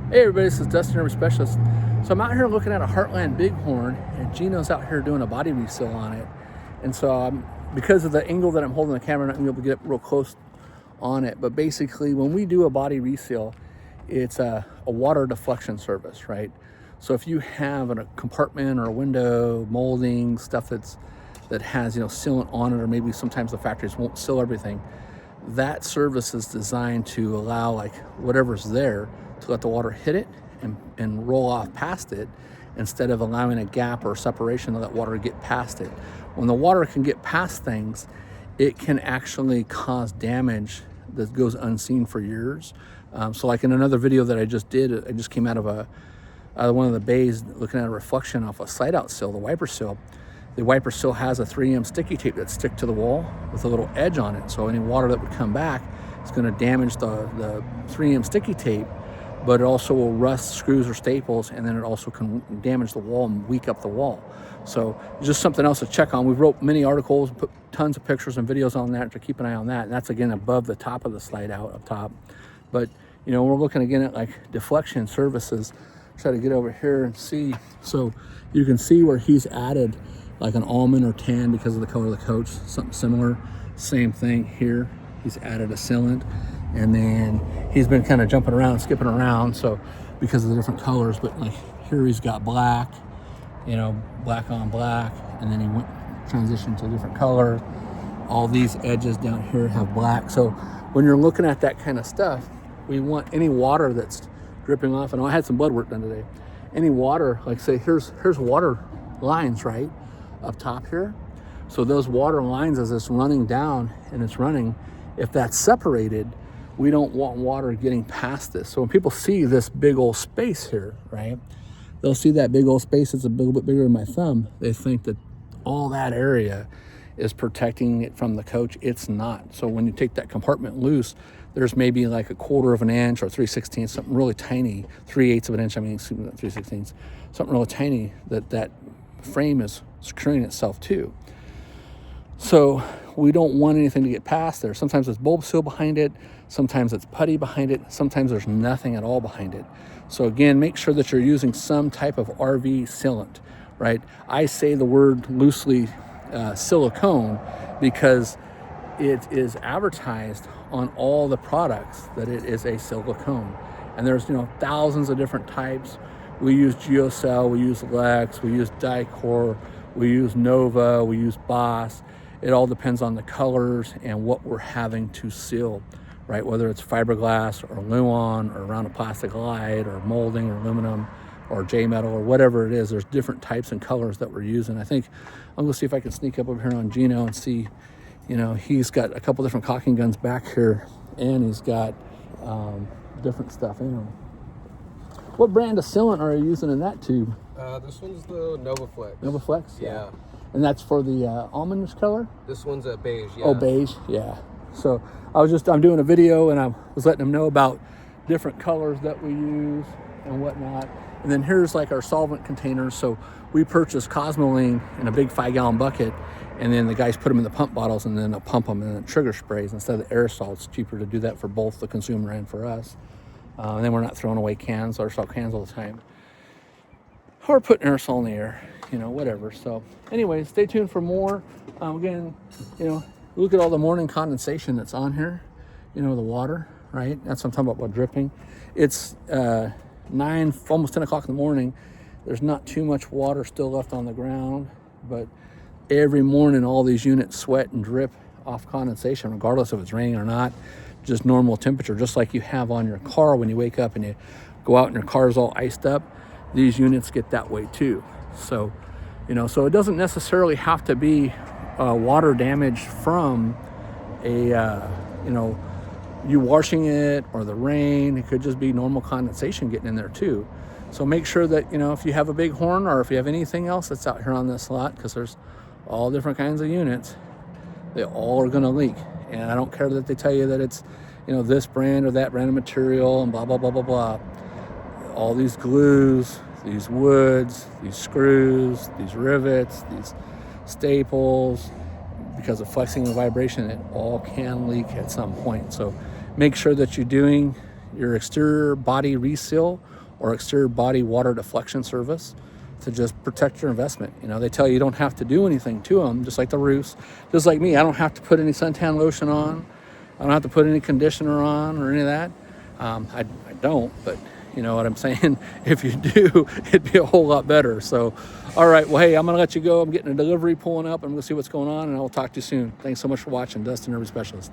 Hey everybody, this is Dustin, RV Specialist. So I'm out here looking at a Heartland Bighorn, and Gino's out here doing a body reseal on it. And so because of the angle that I'm holding the camera, I'm not gonna be able to get up real close on it. But basically, when we do a body reseal, it's a water deflection service, right? So if you have a compartment or a window, molding, stuff that has sealant on it, or maybe sometimes the factories won't seal everything, that service is designed to allow like whatever's there to let the water hit it and roll off past it, instead of allowing a gap or separation to let water get past it. When the water can get past things, it can actually cause damage that goes unseen for years. So like in another video that I just did, I just came out of one of the bays looking at a reflection off a slide out sill, the wiper sill. The wiper sill has a 3M sticky tape that sticks to the wall with a little edge on it. So any water that would come back is going to damage the 3M sticky tape, but it also will rust screws or staples, and then it also can damage the wall and weak up the wall. So just something else to check on. We wrote many articles, put tons of pictures and videos on that to keep an eye on that. And that's again above the top of the slide out up top. But we're looking again at like deflection services. Try to get over here and see. So you can see where he's added like an almond or tan because of the color of the coach, something similar. Same thing here. He's added a sealant, and then he's been kind of jumping around, skipping around, so because of the different colors. But like here he's got black, black on black, and then he went transitioned to a different color. All these edges down here have black. So when you're looking at that kind of stuff, we want any water that's dripping off. And I had some blood work done today. Any water, like say here's water lines right up top here. So those water lines, as it's running down and it's running, if that's separated, we don't want water getting past this. So when people see this big old space here, right, they'll see that big old space. It's a little bit bigger than my thumb. They think that all that area is protecting it from the coach. It's not. So when you take that compartment loose, there's maybe like 1/4 of an inch or 3/16, something really tiny, 3/8 of an inch, 3/16, something really tiny that frame is securing itself to. So we don't want anything to get past there. Sometimes it's bulb seal behind it, sometimes it's putty behind it, sometimes there's nothing at all behind it. So again, make sure that you're using some type of RV sealant, right? I say the word loosely silicone because it is advertised on all the products that it is a silicone. And there's thousands of different types. We use Geocell, we use Lex, we use Dicor, we use Nova, we use Boss. It all depends on the colors and what we're having to seal, right? Whether it's fiberglass or Luan or round plastic light or molding or aluminum or J-metal or whatever it is, there's different types and colors that we're using. I think I'm gonna see if I can sneak up over here on Gino and see, he's got a couple different caulking guns back here, and he's got different stuff in him. What brand of sealant are you using in that tube? This one's the Nova Flex. Nova Flex? Yeah. And that's for the almond color? This one's a beige, yeah. Oh, beige, yeah. So I'm doing a video, and I was letting them know about different colors that we use and whatnot. And then here's like our solvent containers. So we purchased Cosmoline in a big 5-gallon bucket, and then the guys put them in the pump bottles, and then they'll pump them, and then trigger sprays instead of the aerosol. It's cheaper to do that for both the consumer and for us. And then we're not throwing away cans, aerosol cans all the time. Or putting aerosol in the air, whatever. So anyway, stay tuned for more. Again, look at all the morning condensation that's on here, the water, right? That's what I'm talking about dripping. It's 9, almost 10 o'clock in the morning. There's not too much water still left on the ground, but every morning all these units sweat and drip off condensation, regardless if it's raining or not, just normal temperature, just like you have on your car when you wake up and you go out and your car's all iced up. These units get that way too. So, so it doesn't necessarily have to be water damage from you washing it or the rain. It could just be normal condensation getting in there too. So make sure that, if you have a Bighorn or if you have anything else that's out here on this lot, because there's all different kinds of units, they all are going to leak. And I don't care that they tell you that it's, this brand or that brand of material and blah, blah, blah, blah, blah. All these glues, these woods, these screws, these rivets, these staples, because of flexing and vibration, it all can leak at some point. So make sure that you're doing your exterior body reseal or exterior body water deflection service to just protect your investment. You know, they tell you don't have to do anything to them, just like the roofs. Just like me, I don't have to put any suntan lotion on. I don't have to put any conditioner on or any of that. I don't, but you know what I'm saying? If you do, it'd be a whole lot better. So, all right, well, hey, I'm gonna let you go. I'm getting a delivery pulling up. I'm gonna see what's going on, and I will talk to you soon. Thanks so much for watching. Dustin, RV Specialist.